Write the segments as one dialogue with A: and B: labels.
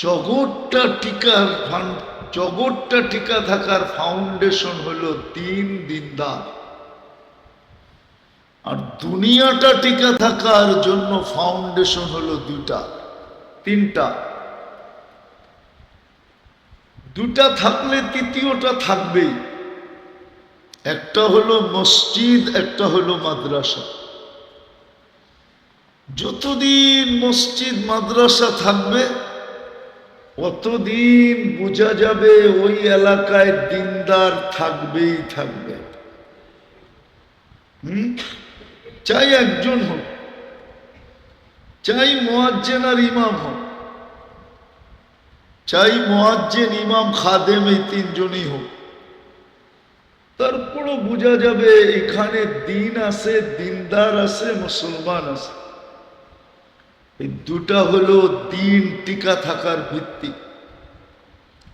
A: জগৎটা টিকার জগৎটা টিকা থাকার ফাউন্ডেশন হলো দিন, দিনদার। আর দুনিয়াটা টিকা থাকার জন্য ফাউন্ডেশন হলো দুটা, তিনটা। দুটা থাকলে তৃতীয়টা থাকবেই। একটা হলো মসজিদ, একটা হলো মাদ্রাসা। যতদিন মসজিদ মাদ্রাসা থাকবে অতদিন বোঝা যাবে ওই এলাকায় দিনদার থাকবেই থাকবে। চাই একজন হোক, চাই মুয়াজ্জিন আর ইমাম হোক, চাই মুয়াজ্জিন, ইমাম, খাদেম, এই তিনজনই হোক, তারপরও বোঝা যাবে এখানে দিন আছে, দিনদার আছে, মুসলমান আছে। এই দুটা হলো দিন টিকা থাকার ভিত্তি।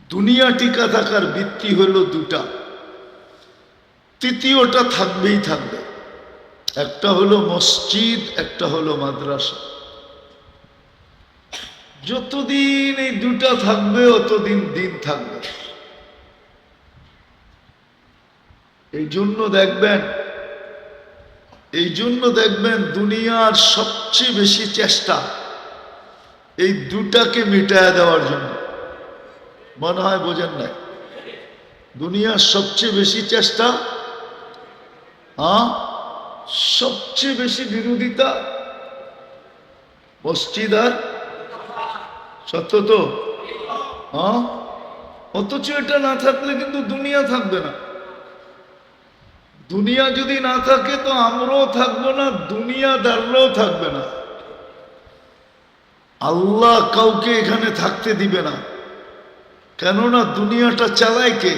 A: দুনিয়া টিকা থাকার ভিত্তি হলো দুটা, তৃতীয়টা থাকবেই থাকবে। একটা হলো মসজিদ, একটা হলো মাদ্রাসা। যতদিন এই দুটা থাকবে অতদিন দিন থাকবে। এই জন্য দেখবেন দুনিয়ার সবচেয়ে বেশি চেষ্টা এই দুটাকে মিটায় দেওয়ার জন্য। মনে হয় বোঝেন নাই? দুনিয়ার সবচেয়ে বেশি চেষ্টা, সবচেয়ে বেশি বিরোধিতা মসজিদ আর, সত্য তো? অথচ এটা না থাকলে কিন্তু দুনিয়া থাকবে না। দুনিয়া যদি না থাকে তো আমরাও থাকবো না, দুনিয়াদাররাও থাকবে না। আল্লাহ কাউকে এখানে থাকতে দিবে না, কেননা দুনিয়াটা চালায় কে?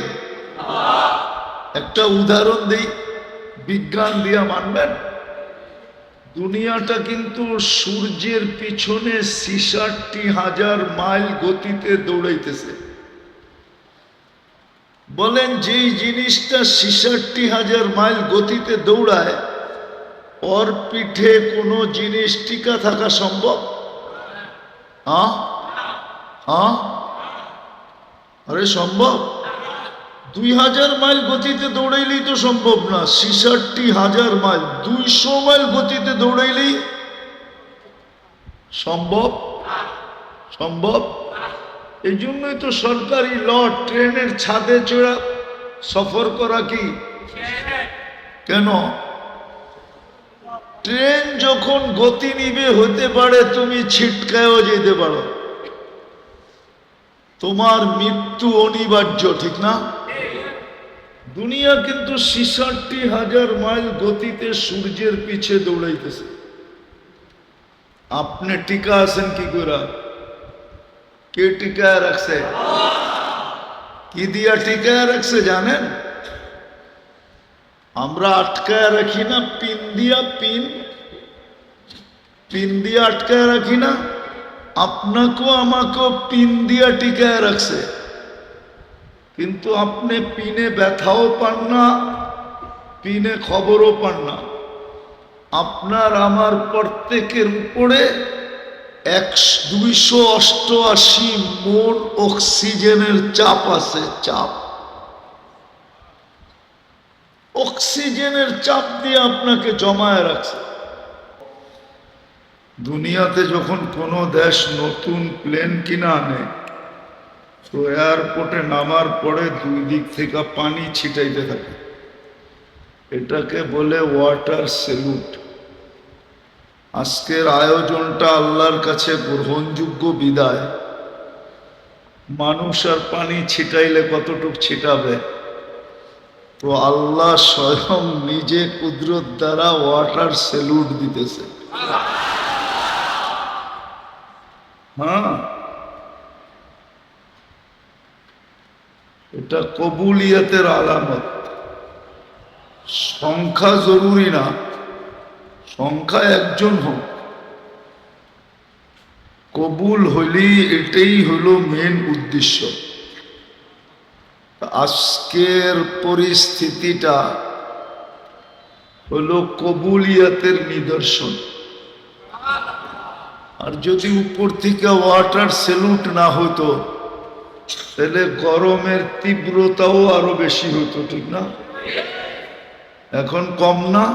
A: একটা উদাহরণ দেই, বিজ্ঞান দিয়া মানবেন। দুনিয়াটা কিন্তু সূর্যের পিছনে ৬৬,০০০ মাইল গতিতে দৌড়াইতেছে। বলেন যেই জিনিসটা ৬৬,০০০ মাইল গতিতে দৌড়ায়, ওর পিঠে কোনো জিনিস টিকা থাকা সম্ভব? আরে সম্ভব? ২০০০ মাইল গতিতে দৌড়াইলেই তো সম্ভব না। ৬৬,০০০ মাইল, ২০০ মাইল গতিতে দৌড়াইলেই সম্ভব? সম্ভব। এই জন্যই তো সরকারি ল, ট্রেনের ছাদে চড়া সফর করা কি? কেন? ট্রেন যখন গতি নিবে হতে পারে তুমি ছিটকায়ও যেতে পারো, তোমার মৃত্যু অনিবার্য, ঠিক না? দুনিয়া কিন্তু ৬৬,০০০ মাইল গতিতে সূর্যের পিছে দৌড়াইতেছে। আপনি টিকা আছেন কি করে? কে টিকায় রাখছে? কি দিয়া টিকায় রাখছে জানেন? আমরা আটকায় রাখি না পিন দিয়া, পিন দিয়া আটকায় রাখি না? আপনাকেও আমাকেও পিন দিয়া টিকায় রাখছে, কিন্তু আপনি পিনে ব্যথাও পান না, পিনে খবরও পান না। আপনার আমার প্রত্যেকের উপরে ২৮৮ মন অক্সিজেনের চাপ আছে। চাপ, অক্সিজেনের চাপ দিয়ে আপনাকে জমায় রাখছে। দুনিয়াতে যখন কোনো দেশ নতুন প্লেন কিনা আনে, তো এয়ারপোর্টে নামার পরে দুই দিক থেকে পানি ছিটাইতে থাকে। এটাকে বলে ওয়াটার স্যালুট। আজকের আয়োজনটা আল্লাহর কাছে গ্রহণযোগ্য বিদায়। মানুষ আর পানি ছিটাইলে কতটুক ছিটাবে? তো আল্লাহ স্বয়ং নিজে কুদরত দ্বারা ওয়াটার স্যালুট দিতেছে। এটা কবুলিয়তের আলামত। সংখ্যা জরুরি না, সংখ্যা একজন হোক, কবুল হইলেই এটাই হলো মেন উদ্দেশ্য। আজকের পরিস্থিতিটা হলো কবুলিয়তের নিদর্শন। আর যদি উপর থেকে ওয়াটার সেলুট না হতো তাহলে গরমের তীব্রতাও আরো বেশি হতো, ঠিক না? এখন কম না?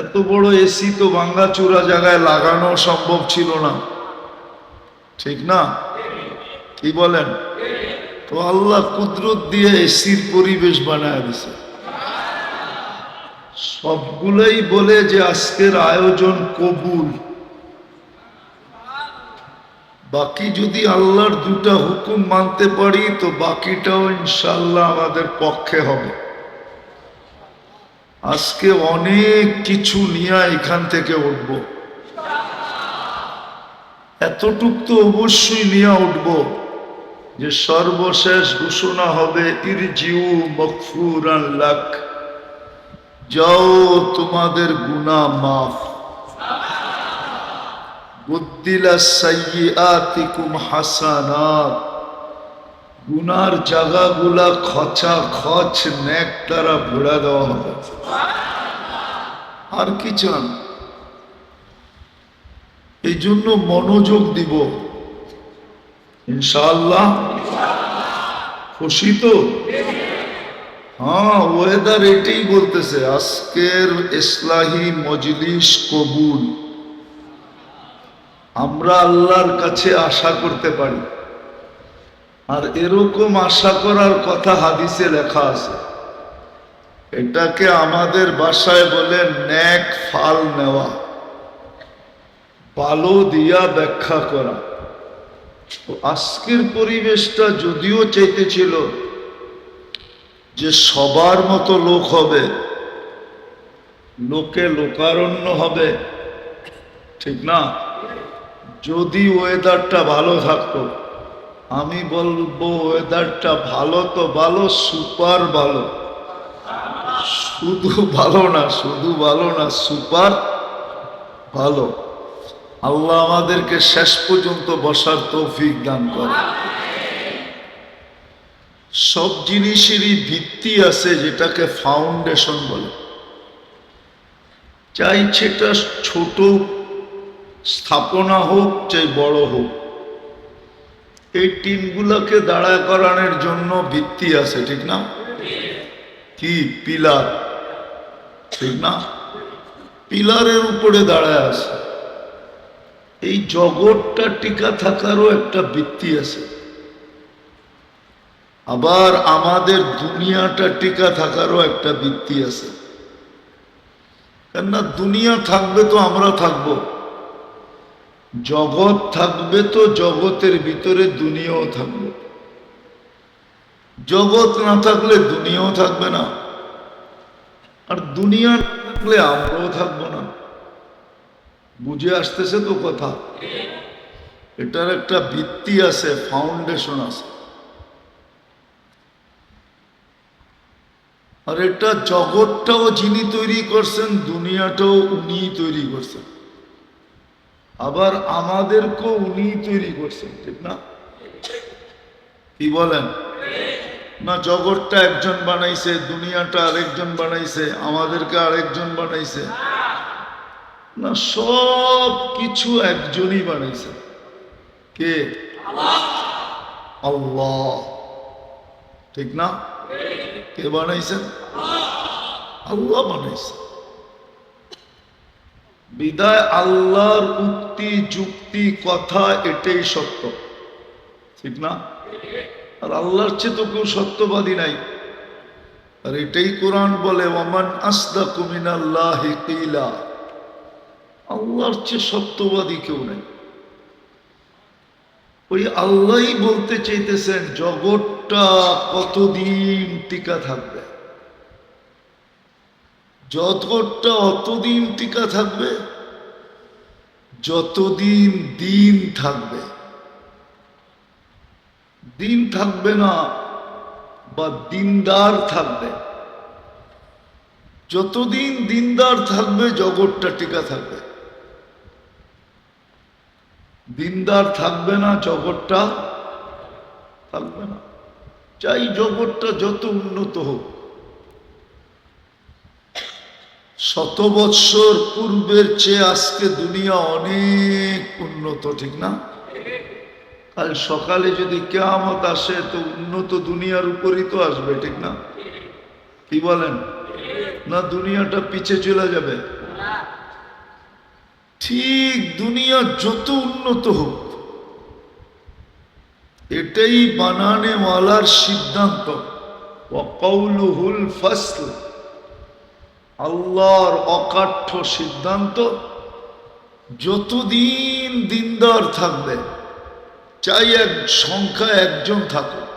A: এত বড় এসি তো ভাঙ্গাচুরা জায়গায় লাগানো সম্ভব ছিল না, ঠিক না? কি বলেন? তো আল্লাহ কুদরত দিয়ে এসির পরিবেশ বানায় দিছে। সবগুলাই বলে যে আজকের আয়োজন কবুল। বাকি যদি আল্লাহর দুটা হুকুম মানতে পারি তো বাকিটাও ইনশাআল্লাহ আমাদের পক্ষে হবে। আজকে অনেক কিছু নিয়ে এখান থেকে উঠব, এতটুক তো অবশ্যই নিয়ে উঠব যে সর্বশেষ ঘোষণা হবে ইরজিউ মাগফুরান লাক, যাও তোমাদের গুনাহ মাফ। বুদ্দিলা সাইয়্যাতিকুম হাসানাত, গুনার জায়গাগুলা খচা খচ নেক দ্বারা ভরা দেওয়া হবে। আর কি চান? এই জন্য মনোযোগ দিব ইনশাআল্লাহ। খুশি তো? হ্যাঁ, ওয়েদার এটাই বলতেছে আজকের ইসলাহি মজলিস কবুল। আমরা আল্লাহর কাছে আশা করতে পারি, আর এরকম আশা করার কথা হাদিসে লেখা আছে। এটাকে আমাদের ভাষায় বলে নেক ফাল নেওয়া, ভালো দিয়া ব্যাখ্যা করা। তো আজকের পরিবেশটা যদিও চাইতেছিল যে সবার মতো লোক হবে, লোকে লোকারণ্য হবে, ঠিক না? যদি ওয়েদারটা ভালো থাকতো, আমি বলবো ওয়েদারটা ভালো তো ভালো, সুপার ভালো। শুধু ভালো না, শুধু ভালো না, সুপার ভালো। আল্লাহ আমাদেরকে শেষ পর্যন্ত বসার তৌফিক দান করে। সব জিনিসেরই ভিত্তি আছে যেটাকে ফাউন্ডেশন বলে, চাই সেটা ছোট স্থাপনা হোক চাই বড় হোক, এই টিনগুলোকে দাঁড়া করানোর জন্য ভিত্তি আছে, ঠিক না? কি পিলার, ঠিক না? পিলারের উপরে দাঁড়ায় আছে। এই জগৎটা টিকা থাকারও একটা ভিত্তি আছে, আবার আমাদের দুনিয়াটা টিকা থাকারও একটা ভিত্তি আছে। কেননা দুনিয়া থাকবে তো আমরা থাকবো, জগৎ থাকবে তো জগতের ভিতরে দুনিয়াও থাকবে। জগৎ না থাকলে দুনিয়াও থাকবে না, আর দুনিয়া না থাকলে আমরাও থাকবো না। বুঝে আসতেছে তো কথা? এটার একটা ভিত্তি আছে, ফাউন্ডেশন আছে। আর এটা জগৎটাও যিনি তৈরি করছেন, দুনিয়াটাও উনি তৈরি করছেন, আবার আমাদেরকেও উনি তৈরি করছেন, ঠিক না? কি বলেন? না জগৎটা একজন বানাইছে, দুনিয়াটা আরেকজন বানাইছে, আমাদেরকে আরেকজন বানাইছে না, সব কিছু একজনই বানাইছে। কে? আল্লাহ, ঠিক না? কে বানাইছেন? আল্লাহ বানাইছে। বিদায় আল্লাহর উক্তি যুক্তি কথা এটাই সত্য, ঠিক না? আর আল্লাহর চেয়ে তো কেউ সত্যবাদী নাই। আর এটাই কোরআন বলে ওয়ামান আসদাকু মিনাল্লাহি কিলা, আল্লাহর চেয়ে সত্যবাদী কেউ নাই। ওই আল্লাহই বলতে চাইতেছেন জগৎটা কতদিন টিকা থাকবে। জগৎটা অতদিন টিকা থাকবে যতদিন দিন থাকবে। দিন থাকবে না বা দিনদার থাকবে, যতদিন দিনদার থাকবে জগৎটা টিকা থাকবে। দিনদার থাকবে না, জগৎটা থাকবে না। চাই জগৎটা যত উন্নত হোক, শত বৎসর পূর্বের চেয়ে আজকে দুনিয়া অনেক উন্নত, ঠিক না? কাল সকালে যদি কিয়ামত আসে তো উন্নত দুনিয়ার উপরই তো আসবে, ঠিক না? কি বলেন? না দুনিয়াটা পিছে চলে যাবে? ঠিক দুনিয়া যত উন্নত হোক, এটাই বানানেওয়ালার সিদ্ধান্ত। ওয়াকাউলুহুল ফাসল, আল্লাহর অকাঠ্য সিদ্ধান্ত। যতদিন দিনদার থাকবে, চাই এক সংখ্যা একজন থাকুক,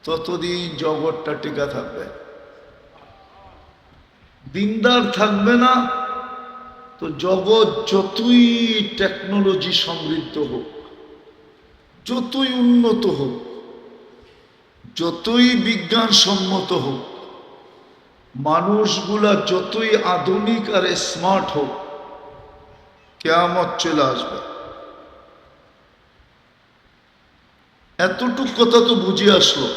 A: ততদিন জগৎটা টিকা থাকবে। দিনদার থাকবে না তো জগৎ যতই টেকনোলজি সমৃদ্ধ হোক, যতই উন্নত হোক, যতই বিজ্ঞান সম্মত হোক, মানুষগুলা যতই আধুনিক আর স্মার্ট হোক, কিয়ামত চলে আসবে। এতটুক কথা তো বুঝে আসলো।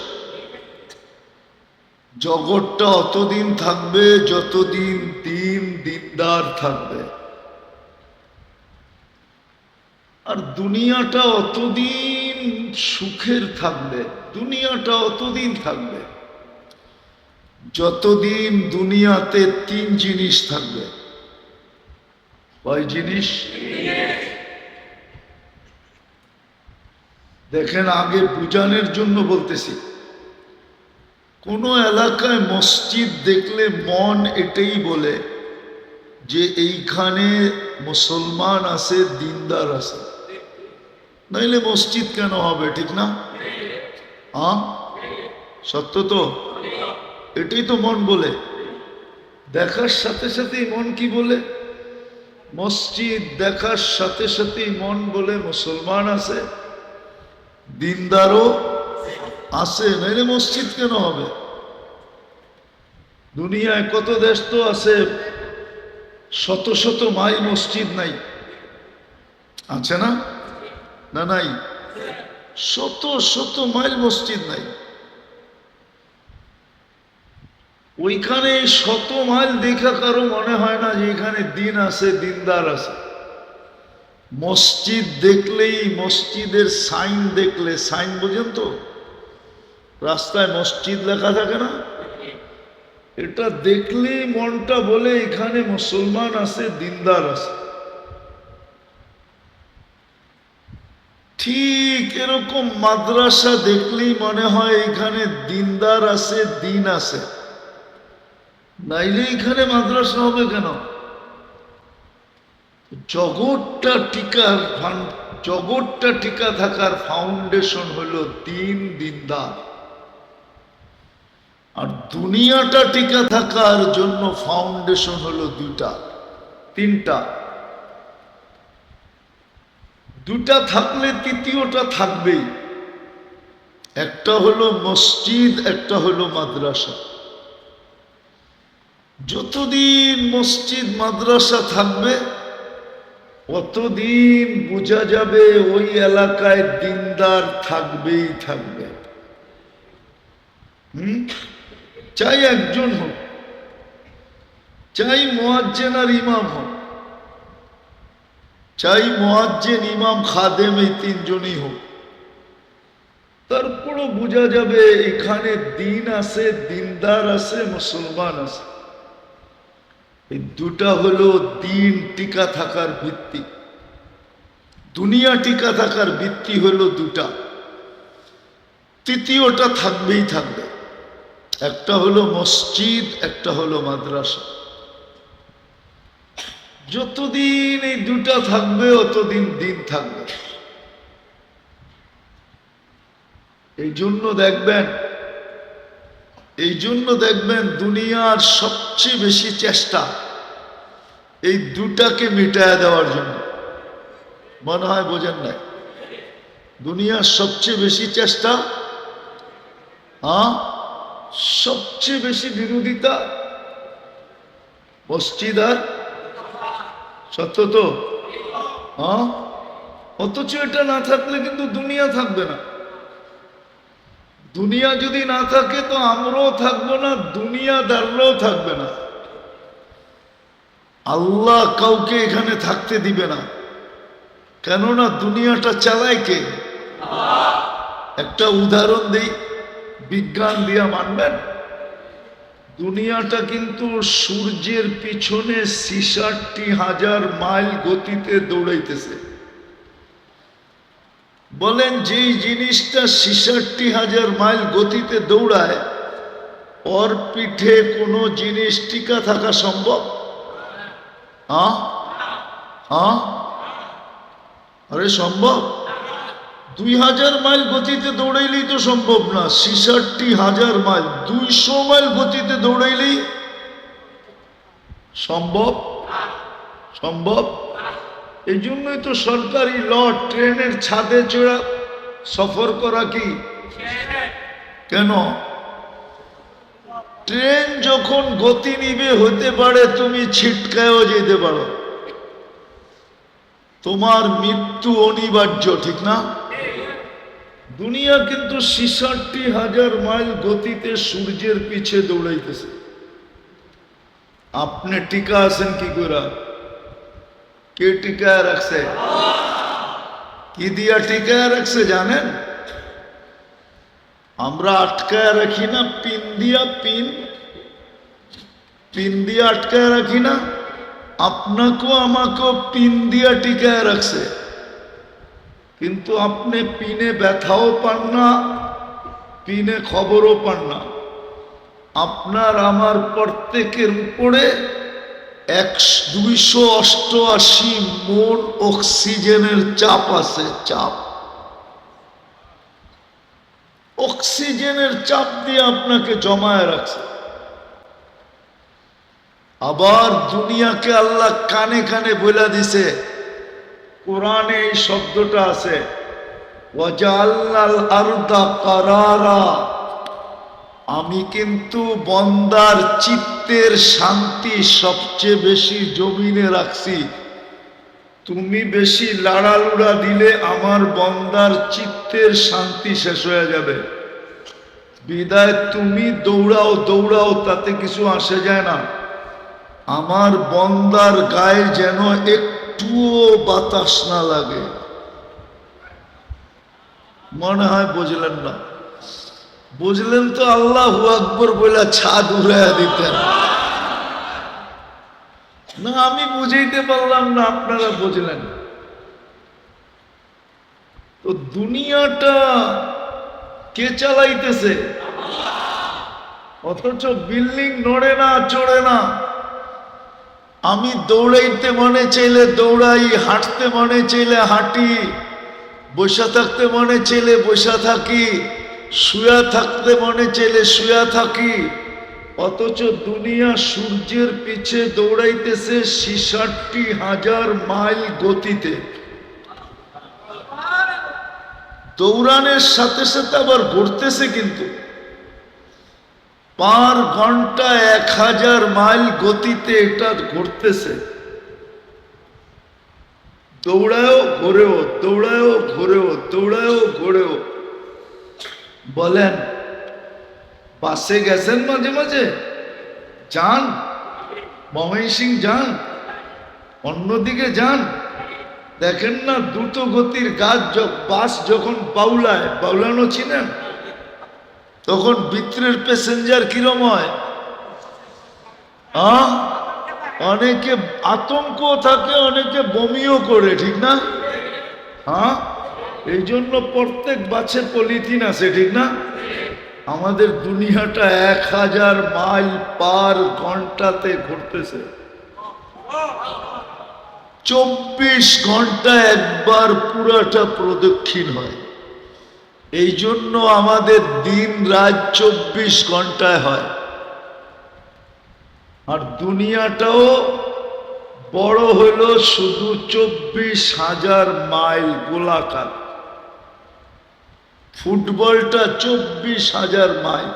A: জগৎটা অতদিন থাকবে যতদিন দিনদার থাকবে, আর দুনিয়াটা অতদিন সুখের থাকবে, দুনিয়াটা অতদিন থাকবে যতদিন দুনিয়াতে তিন জিনিস থাকবে। কয় জিনিস? দেখেন, আগে বুঝানোর জন্য বলতেছি, কোন এলাকায় মসজিদ দেখলে মন এটাই বলে যে এইখানে মুসলমান আছে, দিনদার আছে, নাইলে মসজিদ কেন হবে, ঠিক না? সত্য তো? এটাই তো মন বলে। দেখার সাথে সাথেই মন কি বলে? মসজিদ দেখার সাথে সাথেই মন বলে মুসলমান আছে, দিনদারও আছে, নাইলে মসজিদ কেন হবে? দুনিয়ায় কত দেশ তো আছে শত শত মাইল মসজিদ নাই, আছে না? না নাই? শত শত মাইল মসজিদ নাই। ওইখানে শত মাইল দেখা কারো মনে হয় না যে এখানে দিন আছে, দিনদার আছে। মসজিদ দেখলেই, মসজিদের সাইন দেখলে, সাইন বোঝেন তো, রাস্তায় মসজিদ লেখা থাকে না, এটা দেখলেই মনটা বলে এখানে মুসলমান আছে, দিনদার আছে। ঠিক এরকম মাদ্রাসা দেখলেই মনে হয় এখানে দিনদার আছে, দিন আছে, নাইলে এখানে মাদ্রাসা হবে কেন? জগৎটা টিকা থাকার ফাউন্ডেশন হলো দিনদার। আর দুনিয়াটা টিকা থাকার জন্য ফাউন্ডেশন হলো তিনটা। দুটা থাকলে তৃতীয়টা থাকবেই। একটা হলো মসজিদ, একটা হলো মাদ্রাসা। যতদিন মসজিদ মাদ্রাসা থাকবে অতদিন বোঝা যাবে ওই এলাকায় দিনদার থাকবেই থাকবে। চাই একজন হোক, চাই মুয়াজ্জিন আর ইমাম হোক, চাই মুয়াজ্জিন, ইমাম, খাদেম, এই তিনজনই হোক, তারপরও বোঝা যাবে এখানে দিন আছে, দিনদার আছে, মুসলমান আছে। এই দুটা হলো দিন টিকা থাকার ভিত্তি। দুনিয়া টিকা থাকার ভিত্তি হলো দুটা, তৃতীয়টা থাকবেই থাকবে। একটা হলো মসজিদ, একটা হলো মাদ্রাসা। যতদিন এই দুটা থাকবে অতদিন দিন থাকবে। এই জন্য দেখবেন দুনিয়ার সবচেয়ে বেশি চেষ্টা এই দুটাকে মিটায়া দেওয়ার জন্য। মনে হয় বোঝেন নাই? দুনিয়ার সবচেয়ে বেশি চেষ্টা, সবচেয়ে বেশি বিরোধিতা মসজিদ আর, সত্য তো? অথচ এটা না থাকলে কিন্তু দুনিয়া থাকবে না। দুনিয়া যদি না থাকে তো আমরাও থাকবো না, দুনিয়াদাররাও থাকবে না। আল্লাহ কাউকে এখানে থাকতে দিবে না, কেননা দুনিয়াটা চালায় কে? একটা উদাহরণ দেই, বিজ্ঞান দিয়া মানবেন। দুনিয়াটা কিন্তু সূর্যের পিছনে ৬৬,০০০ মাইল গতিতে দৌড়াইতেছে। বলেন, যেই জিনিসটা ৬৬,০০০ মাইল গতিতে দৌড়ায়, ওর পিঠে কোনো জিনিস টিকা থাকা সম্ভব? আরে সম্ভব? ২০০০ মাইল গতিতে দৌড়াইলেই তো সম্ভব না। ৬৬,০০০ মাইল, ২০০ মাইল গতিতে দৌড়াইলেই সম্ভব? সম্ভব। এই জন্যই তো সরকারি ল, ট্রেনের ছাদে চড়া সফর করা কি? কেন? ট্রেন যখন গতি নিবে, হতে পারে তুমি ছিটকায়ও যেতে পারো, তোমার মৃত্যু অনিবার্য, ঠিক না? দুনিয়া কিন্তু ৬৬,০০০ মাইল গতিতে সূর্যের পিছে দৌড়াইতেছে। আপনি টিকা আছেন কি করে? কে টিকায় রাখছে? কি দিয়া টিকায় রাখছে জানেন? আমরা আটকায় রাখি না পিন দিয়া, পিন দিয়া আটকায় রাখি না? আপনাকেও আমাকেও পিন দিয়া টিকায় রাখছে, কিন্তু আপনি পিনে ব্যথাও পান না, পিনে খবরও পান না। আপনার আমার প্রত্যেকের উপরে ২৮৮ মন অক্সিজেনের চাপ আছে। চাপ, অক্সিজেনের চাপ দিয়ে আপনাকে জমায় রাখছে। আবার দুনিয়াকে আল্লাহ কানে কানে বলে দিছে, কোরআনে এই শব্দটা আছে, ওয়াজআলনাল আরদা কারারা। আমি কিন্তু বন্দার চিত্তের শান্তি সবচেয়ে বেশি জমিনে রাখছি। তুমি বেশি লাড়ালুড়া দিলে আমার বন্দার চিত্তের শান্তি শেষ হয়ে যাবে। বিদায় তুমি দৌড়াও দৌড়াও, তাতে কিছু আসে যায় না। আমার বন্দার গায়ে যেন একটুও বাতাস না লাগে। মনে হয় বুঝলেন না? বুঝলেন তো আল্লাহু আকবার বলে ছাদ উড়াইয়া দিতেন না। আমি বুঝাইতে পারলাম না, আপনারা বুঝলেন। তো দুনিয়াটা কে চালাইতেছে? অথচ বিল্ডিং নড়ে না, চড়ে না। আমি দৌড়াইতে মনে চাইলে দৌড়াই, হাঁটতে মনে চাইলে হাঁটি, বসে থাকতে মনে চাইলে বসে থাকি, শুয়া থাকতে মনে চাইলে শুয়া থাকি। অথচ দুনিয়া সূর্যের পিছে দৌড়াইতেছে ৬৬,০০০ মাইল গতিতে। দৌড়ানোর সাথে সাথে আবার ঘুরতেছে, কিন্তু পার ঘন্টা ১০০০ মাইল গতিতে এটা ঘুরতেছে। দৌড়ায়ও ঘোরেও, দৌড়ায়ও ঘোরেও, দৌড়ায়ও ঘোরেও। বলেন, বাসে গেছেন মাঝে মাঝে? যান, ময়মনসিং যান, অন্যদিকে যান, দেখেন না দ্রুত গতির বাস যখন বাউলায়, বাউলানো ছিলেন, তখন ভিতরের প্যাসেঞ্জার কিরম হয়? অনেকে আতঙ্ক থাকে, অনেকে বমিও করে, ঠিক না? এই জন্য প্রত্যেক বাসে পলিথিন আছে, ঠিক না? আমাদের দুনিয়াটা ১০০০ মাইল পার ঘন্টাতে ঘুরতেছে। ২৪ ঘন্টা একবার পুরাটা প্রদক্ষিণ হয়। এই জন্য আমাদের দিন রাত ২৪ ঘন্টায় হয়। আর দুনিয়াটাও বড় হইল শুধু ২৪,০০০ মাইল গোলাকার। ফুটবলটা ২৪,০০০ মাইল,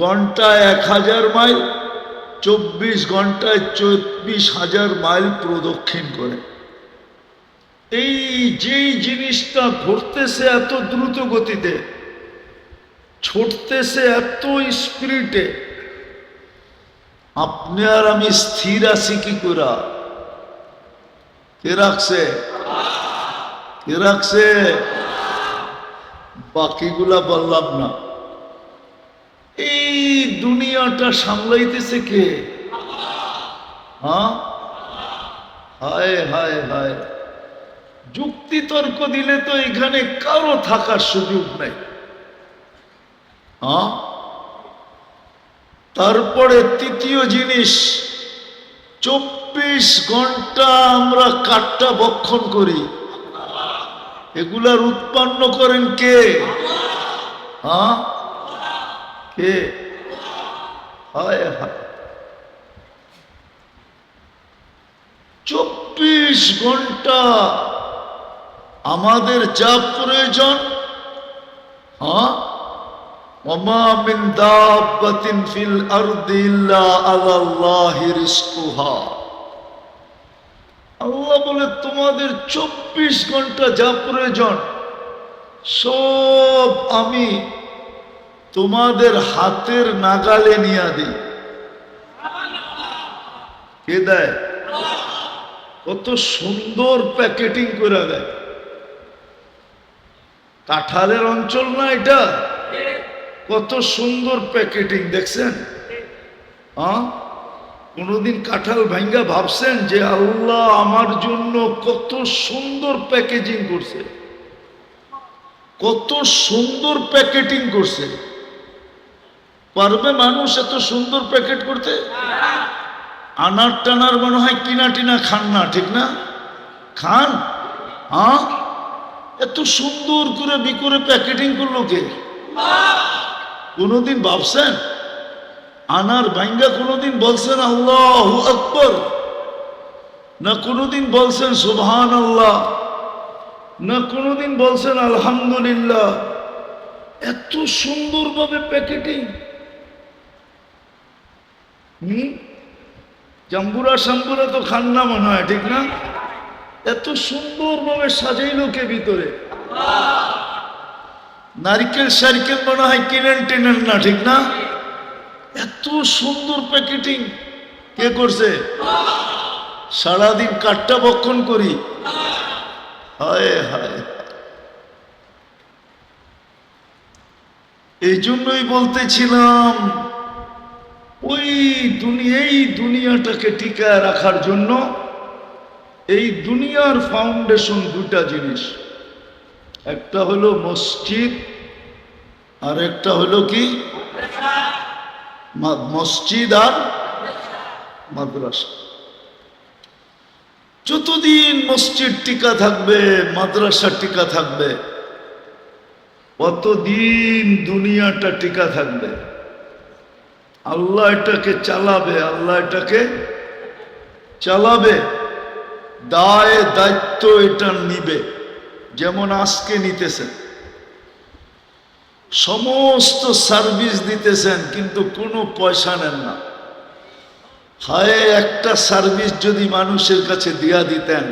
A: ঘন্টায় ১০০০ মাইল, ২৪ ঘন্টায় ২৪,০০০ মাইল প্রদক্ষিণ করে। এই যেই জিনিসটা ঘুরতেছে এত দ্রুত গতিতে, ছুটতেছে এত স্পিরিটে, আপনি আর আমি স্থির আছি কি করে? কে রাখছে? কে রাখছে? বাকিগুলা বললাম না। এই দুনিয়াটা সামলাইতেছে কে? হ্যাঁ, হায় হায় হায়। যুক্তি তর্ক দিলে তো এখানে কারো থাকার সুযোগ নাই। হ্যাঁ, তারপরে তৃতীয় জিনিস, 24 ঘন্টা আমরা কাঠটা ভক্ষণ করি, এগুলার উৎপন্ন করেন কে? হ্যাঁ, কে? হায় হায়, 24 ঘন্টা আমাদের যা প্রয়োজন। হ্যাঁ, ওমা মিন দাব্বাতিন ফিল আরদি ইল্লা আলাল্লাহি রিজকুহা। আল্লাহ বলে তোমাদের 24 ঘন্টা যা প্রয়োজন সব আমি তোমাদের হাতের নাগালে নিয়ে দিই। কে দেয়? কত সুন্দর প্যাকেটিং করে দেয়। কাঁঠালের অঞ্চল না এটা? কত সুন্দর প্যাকেটিং দেখছেন? হ্যাঁ, কোনদিন কাঁঠাল ভাঙ্গা ভাবছেন যে আল্লাহ আমার জন্য কত সুন্দর প্যাকেজিং করছে, কত সুন্দর প্যাকেটিং করছে? পারবে মানুষ এত সুন্দর প্যাকেট করতে? আনার টানার মনে হয় কিনা টিনা খান না, ঠিক না? খান? হ্যাঁ, এত সুন্দর করে বিকরে প্যাকেটিং করলো কে? কোনদিন ভাবছেন? আনার ভাঙ্গা কোনদিন বলছেন আল্লাহু আকবার? না কোনদিন বলছেন সুবহানাল্লাহ? না কোনদিন বলছেন আলহামদুলিল্লাহ? এত সুন্দরভাবে প্যাকেটিং। জাম্বুরা সাম্বুরা তো খান না মনে হয়, ঠিক না? এত সুন্দরভাবে সাজাইলো কে ভিতরে? নারিকেল সারিকেল মনে হয় কিনেন টেনেন না, ঠিক না? এত সুন্দর প্যাকেটিং কে করছে? সারাদিন কাঠটা ভক্ষণ করি। হায় হায়, এই জন্যই বলতেছিলাম ওই এই দুনিয়াটাকে টিকায় রাখার জন্য এই দুনিয়ার ফাউন্ডেশন দুটা জিনিস, একটা হলো মসজিদ আর একটা হলো কি? মসজিদ আর মাদ্রাসা। যতদিন মসজিদ টিকা থাকবে, মাদ্রাসা টিকা থাকবে, কতদিন দুনিয়াটা টিকা থাকবে। আল্লাহ এটাকে চালাবে, আল্লাহ এটাকে চালাবে, দায় দায়িত্ব এটা নিবে। যেমন আজকে নিতেছেন, সমস্ত সার্ভিস দিতেছেন কিন্তু কোনো পয়সা নেন না। হায়, একটা সার্ভিস যদি মানুষের কাছে দিয়া দিতেন।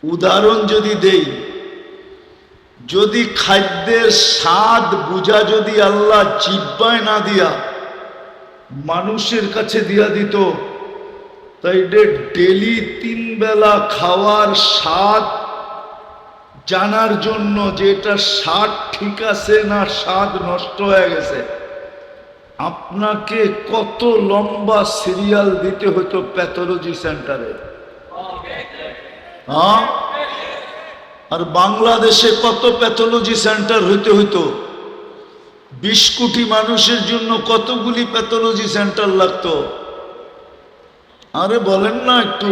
A: উদাহরণ যদি দেই, যদি খাদ্যের স্বাদ বুঝা যদি আল্লাহ জিহ্বায় না দিয়া মানুষের কাছে দিয়া দিত, তাই ডেলি 3 বেলা খাওয়ার স্বাদ জানার জন্য যে এটা স্বাদ ঠিক আছে না স্বাদ নষ্ট হয়ে গেছে, আপনাকে কত লম্বা সিরিয়াল দিতে হতো প্যাথোলজি সেন্টারে। হ্যাঁ, আর বাংলাদেশে কত প্যাথোলজি সেন্টার হইতে হইতো? 20 কোটি মানুষের জন্য কতগুলি প্যাথোলজি সেন্টার লাগতো? আরে বলেন না, একটু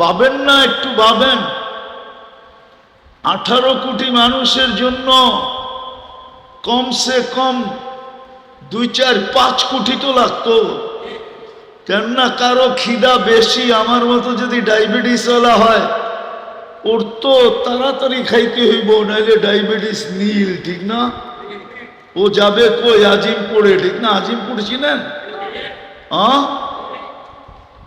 A: ভাবেন না, একটু ভাবেন। 18 কোটি মানুষের জন্য কমসে কম 2, 4, 5 কোটি তো লাগতো। কেননা কারো খিদা বেশি, আমার মতো যদি ডায়াবেটিস ওলা হয় ওর তো তাড়াতাড়ি খাইতে হইব, নাইলে ডায়াবেটিস নীল, ঠিক না? ও যাবে কই? আজিমপুরে, ঠিক না? আজিমপুর চিনেন?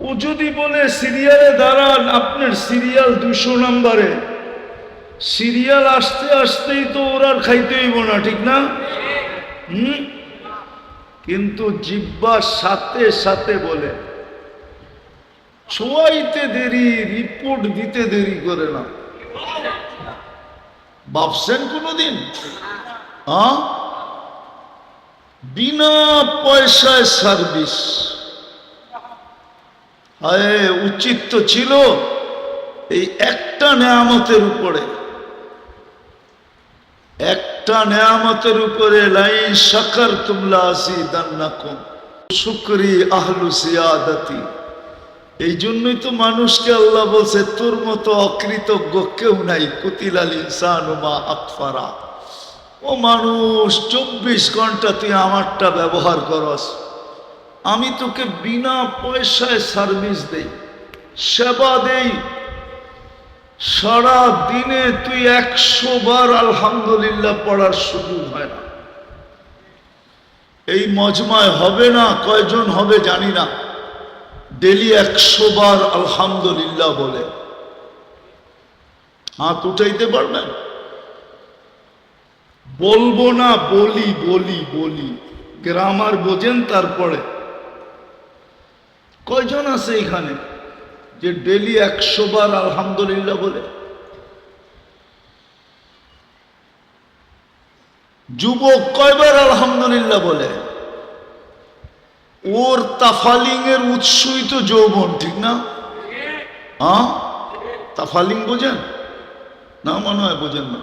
A: ও যদি বলে সিরিয়ালে দাঁড়ান, আপনার সিরিয়াল 200 নম্বরে, সিরিয়াল আসতে আসতেই তো ওর আর খাইতে হইব না, ঠিক না? কিন্তু জিহ্বার সাথে সাথে বলে, ছোঁয়াইতে দেরি, রিপোর্ট দিতে দেরি করে না। ভাবছেন কোনদিন? হ্যাঁ, বিনা পয়সায় সার্ভিস। উচিত তো ছিল এই একটা নেয়ামতের উপরে, একটা নেয়ামতের উপরে লাইন শাকারতুম লাযিদান্নাকুম, শুকরি আহলু সিয়াদাতি। এই জন্যই তো মানুষকে আল্লাহ বলছে তোর মতো অকৃতজ্ঞ কেউ নাই। কুতিলাল ইনসানু মা আকফারা। ও মানুষ, 24 ঘন্টা তুই আমারটা ব্যবহার করস, আমি তোকে বিনা পয়সায় সার্ভিস দেই, সেবা দেই। সারা দিনে তুই 100 বার আলহামদুলিল্লাহ পড়ার সুযোগ হয় না। এই মজমায় হবে না, কয়জন হবে জানি না, ডেলি 100 বার আলহামদুলিল্লাহ বলে। হাত উঠাইতে পারবেন? বলবো না, বলি বলি বলি, গ্রামার বোঝেন। তারপরে কয়জন আছে এখানে যে ডেলি 100 বার আলহামদুলিল্লাহ বলে? যুবক কয়বার আলহামদুলিল্লাহ বলে? ওর তাফালিং এর উৎসই তো যৌবন, ঠিক না? হ্যাঁ, তাফালিং বোঝেন না? মনে হয় বোঝেন না।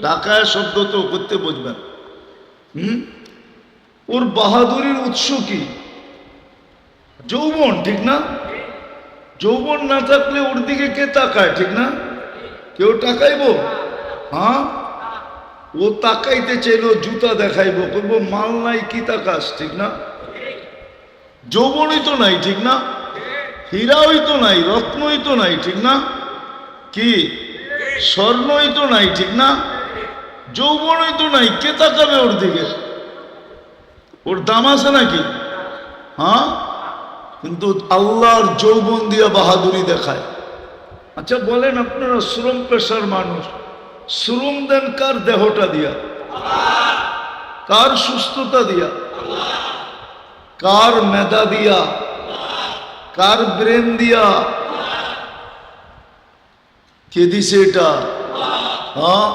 A: ঢাকায় শব্দ তো করতে বুঝবেন। ওর বাহাদুরির উৎস কি? যৌবন, ঠিক না? যৌবন না থাকলে ওর দিকে কে তাকায়, ঠিক না? কেউ তাকাইব? হ্যাঁ, ও তাকাইতে চাইলো জুতা দেখাইব, করবো মাল নাই কি তাকাস, ঠিক না? যৌবনই তো নাই, ঠিক না? হীরাই তো নাই, রত্নই তো নাই, ঠিক না? কি স্বর্ণই তো নাই, ঠিক না? যৌবনই তো নাই, কে তাকাবে ওর দিকে? ওর দাম আছে নাকি? হ্যাঁ, কিন্তু আল্লাহর যৌবন দিয়া বাহাদুরি দেখায়। আচ্ছা বলেন, আপনারা শ্রম পেশার মানুষ, শ্রম দেন কার দেহটা দিয়া? কার সুস্থতা দিয়া? কার মেধা দিয়া? কার ব্রেন দিয়া? কে দিছে এটা? হ্যাঁ,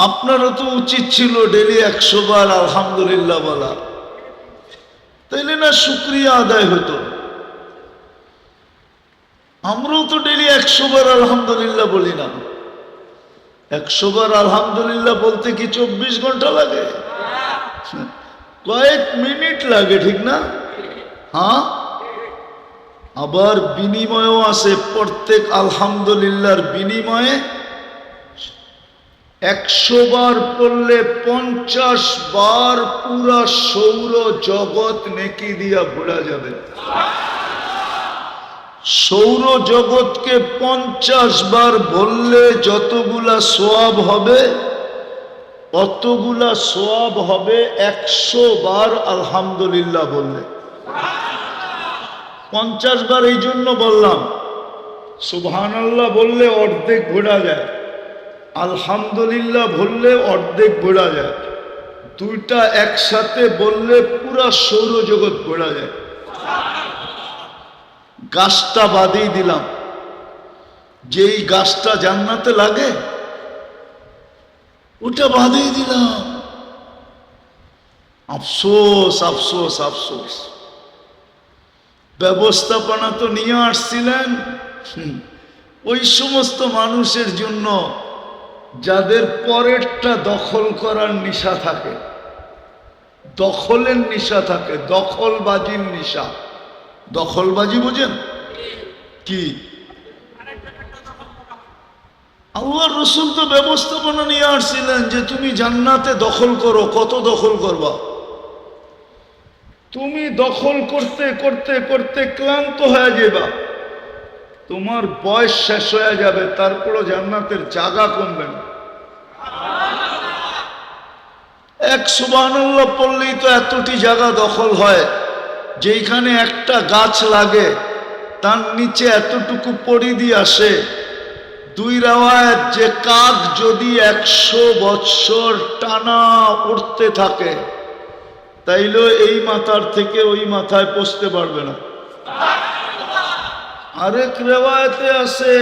A: আপনারও তো উচিত ছিল ডেলি 100 বার আলহামদুলিল্লাহ বলা, তাইলে না শুকরিয়া আদায় হতো। আমরাও তো ডেলি 100 বার আলহামদুলিল্লাহ বলি না। 100 বার আলহামদুলিল্লাহ বলতে কি 24 ঘন্টা লাগে? কয়েক মিনিট লাগে, ঠিক না? হ্যাঁ, আবার বিনিময়ও আছে। প্রত্যেক আলহামদুলিল্লাহর বিনিময়ে 100 বার পড়লে 50 বার পুরা সৌর জগৎ নেকি দিয়া ভরা যাবে। সৌর জগৎকে 50 বার বললে যতগুলা সোয়াব হবে, অতগুলা সোয়াব হবে 100 বার আলহামদুলিল্লাহ বললে। 50 বার এই জন্য বললাম, সুবহানাল্লাহ বললে অর্ধেক ভরা যায়, আলহামদুলিল্লাহ বললে অর্ধেক ভরা যায়, দুইটা একসাথে বললে পুরা সৌরজগৎ ভরা যায়। গাছটা বাদেই দিলাম, যেই গাছটা জান্নাতে লাগে ওটা বাদেই দিলাম। আফসোস আফসোস আফসোস, ব্যবস্থাপনা তো নিয়ে আসছিলেন ওই সমস্ত মানুষের জন্য যাদের পরেরটা দখল করার নেশা থাকে, দখলের নেশা থাকে, দখলবাজির নেশা। দখলবাজি বোঝেন কি? আল্লাহর রাসূল তো ব্যবস্থাপনা নিয়ে আসছিলেন যে তুমি জান্নাতে দখল করো। কত দখল করবা? তুমি দখল করতে করতে করতে ক্লান্ত হয়ে যাবা, তোমার বয়স শেষ হয়ে যাবে, তারপরও জান্নাতের জায়গা কমবে না। এক সুবহানাল্লাহ পড়লেই তো এতটি জায়গা দখল হয়, যেখানে একটা গাছ লাগে তার নিচে এতটুকু পরিধি আসে। দুই রাওয়ায়াত, যে কাক যদি 100 বৎসর টানা উঠতে থাকে তাইলেও এই মাথার থেকে ওই মাথায় পৌঁছতে পারবে না। আরেক রেওয়ায়তে আছে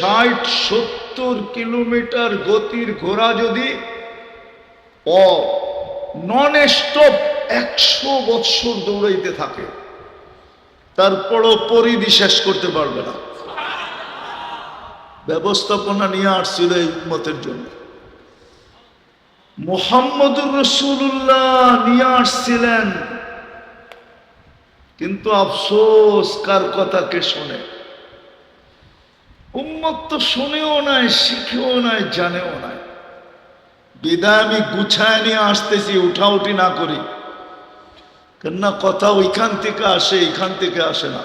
A: 60-70 কিলোমিটার গতির ঘোড়া যদি নন স্টপ 100 বৎসর দৌড়াইতে থাকে, তারপরও পরিধি শেষ করতে পারবে না। ব্যবস্থাপনা নিয়ে আসছিল এই উম্মতের জন্য। মুহাম্মদুর রাসূলুল্লাহ নিয়ে আসছিলেন, কিন্তু আফসোস কার কথা কে শোনে? উম্মত তো শুনেও নাই, শিখেও নাই, জানেও নাই। বিদায় আমি গুছায় নিয়ে আসতেছি, উঠাউঠি না করি, কেননা কথা ওইখান থেকে আসে, এখান থেকে আসে না।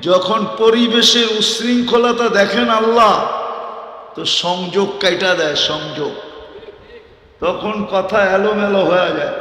A: যখন পরিবেশের উশৃঙ্খলতা দেখেন আল্লাহ, তো সংযোগ কাইটা দেয়, সংযোগ, তখন কথা এলোমেলো হয়ে যায়।